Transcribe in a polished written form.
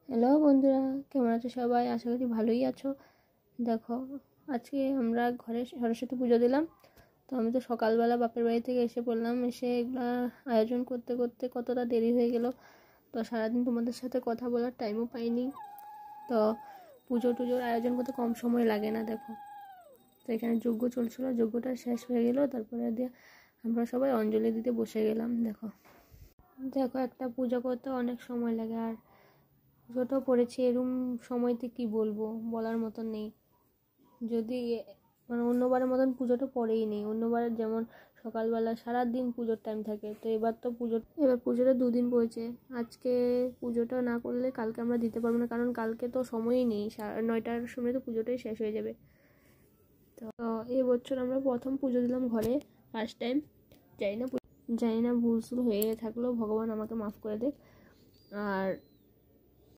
Hello বন্ধুরা, কেমন আছো সবাই? আশা করি ভালোই আছো। দেখো, আজকে আমরা ঘরে সরস্বতী পুজো দিলাম। তো আমি তো সকালবেলা বাপের বাড়ি থেকে এসে পড়লাম। এসে এগুলা আয়োজন করতে করতে কতটা দেরি হয়ে গেল। তো সারাদিন তোমাদের সাথে কথা বলার টাইমও পাইনি। তো পুজো টুজোর আয়োজন করতে কম সময় লাগে না। দেখো, তো এখানে যজ্ঞ চলছিল, যজ্ঞটা শেষ হয়ে গেল। তারপরে দিয়ে আমরা সবাই অঞ্জলি দিতে বসে গেলাম। দেখো দেখো একটা পুজো করতে অনেক সময় লাগে, আর পুজোটাও পড়েছে এরম সময়তে কি বলবো, বলার মতন নেই। যদি অন্যবারের মতন পুজোটা পড়েই নেই। অন্যবার যেমন সকালবেলা সারাদিন পুজোর টাইম থাকে, তো এবার পুজোটা 2 দিন পড়েছে। আজকে পুজোটা না করলে কালকে আমরা দিতে পারবো না, কারণ কালকে তো সময়ই নেই। 9টার সময় তো পুজোটাই শেষ হয়ে যাবে। তো এবছর আমরা প্রথম পুজো দিলাম ঘরে, ফার্স্ট টাইম। জানি না ভুল হয়ে থাকলেও ভগবান আমাকে মাফ করে দেখ। আর